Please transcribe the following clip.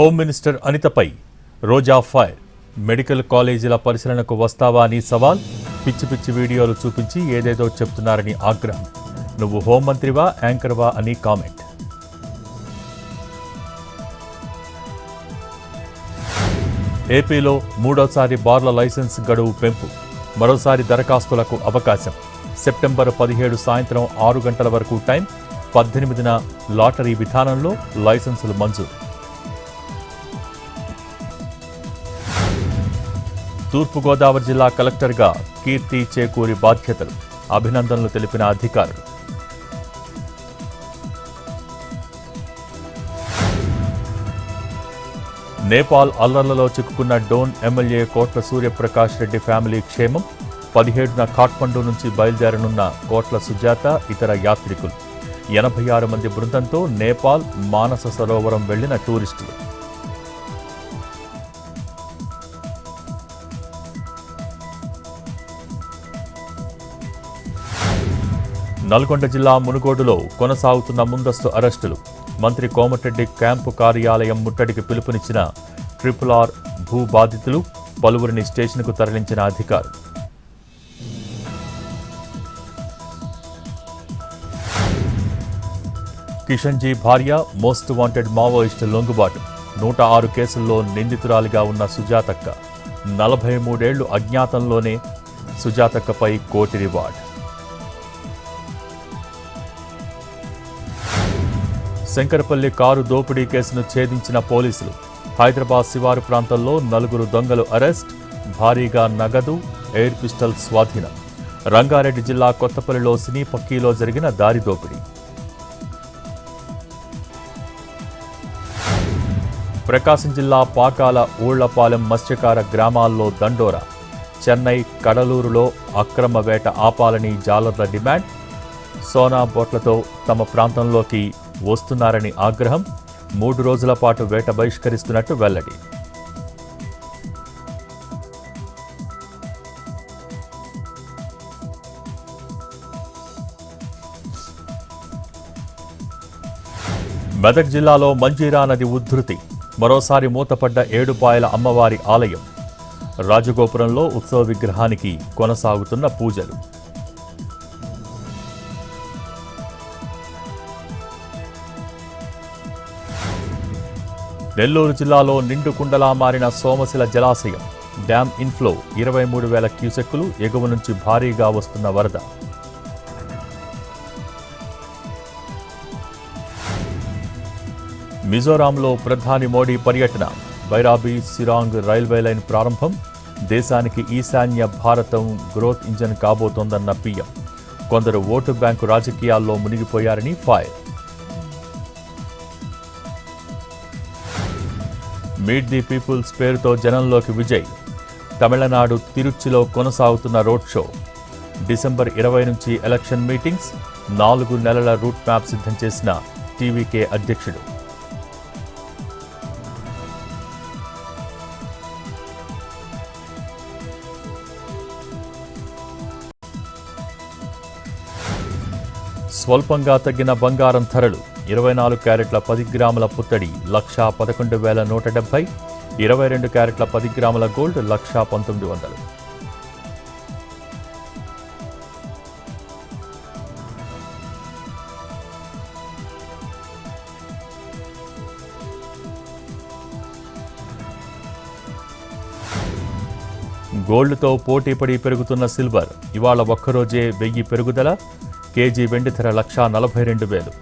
Home minister అనితపై రోజా fire. Medical కాలేజీల పరిశీలనకు వస్తావా అని సవాల్. పిచ్చి పిచ్చి వీడియోలు చూపించి ఏదేదో చెప్తున్నారని ఆగ్రహం. నువ్వు హోంమంత్రివా యాంకర్వా అని కామెంట్. ఏపీలో మూడోసారి బార్ల లైసెన్స్ గడువు పెంపు. మరోసారి దరఖాస్తులకు అవకాశం. సెప్టెంబర్ 17 సాయంత్రం 6 గంటల వరకు టైం. 18న లాటరీ విధానంలో లైసెన్సులు మంజూరు. తూర్పుగోదావరి జిల్లా కలెక్టర్గా కీర్తి చేకూరి బాధ్యతలు. అభినందనలు తెలిపిన అధికారులు. నేపాల్ అల్లర్లలో చిక్కుకున్న డోన్ ఎమ్మెల్యే కోట్ల సూర్యప్రకాష్ రెడ్డి ఫ్యామిలీ క్షేమం. 17న ఖాట్మండు నుంచి బయలుదేరనున్న కోట్ల సుజాత ఇతర యాత్రికులు. 86 మంది బృందంతో నేపాల్ మానస సరోవరం వెళ్లిన టూరిస్టులు. నల్గొండ జిల్లా మునుగోడులో కొనసాగుతున్న ముందస్తు అరెస్టులు. మంత్రి కోమటిరెడ్డి క్యాంపు కార్యాలయం ముట్టడికి పిలుపునిచ్చిన RRR భూ బాధితులు. పలువురిని స్టేషన్కు తరలించిన అధికారులు. కిషన్జీ భార్య మోస్ట్ వాంటెడ్ మావోయిస్టు లొంగుబాటు. 106 కేసుల్లో నిందితురాలిగా ఉన్న సుజాతక్క. 43 ఏళ్లు అజ్ఞాతంలోనే సుజాతక్కపై కోటి రివార్డ్. శంకరపల్లి కారు దోపిడీ కేసును ఛేదించిన పోలీసులు. హైదరాబాద్ శివారు ప్రాంతంలో 4 దొంగలు అరెస్ట్. భారీగా నగదు, ఎయిర్ పిస్టల్ స్వాధీనం. రంగారెడ్డి జిల్లా కొత్తపల్లిలో సినీ పక్కీలో జరిగిన దారి దోపిడీ. ప్రకాశం జిల్లా పాకాల ఊళ్లపాలెం మత్స్యకార గ్రామాల్లో దండోరా. చెన్నై కడలూరులో అక్రమ వేట ఆపాలని జాలర్ల డిమాండ్. సోనా బోట్లతో తమ ప్రాంతంలోకి వస్తున్నారని ఆగ్రహం. 3 రోజుల పాటు వేట బహిష్కరిస్తున్నట్టు వెల్లడి. మెదక్ జిల్లాలో మంజీరా నది ఉధృతి. మరోసారి మూతపడ్డ ఏడుపాయల అమ్మవారి ఆలయం. రాజగోపురంలో ఉత్సవ విగ్రహానికి కొనసాగుతున్న పూజలు. నెల్లూరు జిల్లాలో నిండు కుండలా మారిన సోమశిల జలాశయం. Dam inflow 23,000 క్యూసెక్కులు. ఎగువ నుంచి భారీగా వస్తున్న వరద. మిజోరాంలో ప్రధాని మోడీ పర్యటన. బైరాబీ సిరాంగ్ రైల్వే లైన్ ప్రారంభం. దేశానికి ఈశాన్య భారతం గ్రోత్ ఇంజన్ కాబోతోందన్న పీఎం. కొందరు ఓటు బ్యాంకు రాజకీయాల్లో మునిగిపోయారని ఫైర్. మీట్ ది పీపుల్స్ పేరుతో జనంలోకి విజయ్. తమిళనాడు తిరుచిలో కొనసాగుతున్న రోడ్ షో. డిసెంబర్ 20 నుంచి ఎలక్షన్ మీటింగ్స్. 4 నెలల రూట్ మ్యాప్ సిద్ధం చేసిన టీవీకే అధ్యక్షుడు. స్వల్పంగా తగ్గిన బంగారం ధరలు. 24 క్యారెట్ల 10 గ్రాముల పుత్తడి 1,11,170. 22 క్యారెట్ల 10 గ్రాముల గోల్డ్ 1,19,100. గోల్డ్తో పోటీపడి పెరుగుతున్న సిల్వర్. ఇవాళ ఒక్కరోజే 1000 పెరుగుదల. కేజీ వెండి ధర 1,42,000.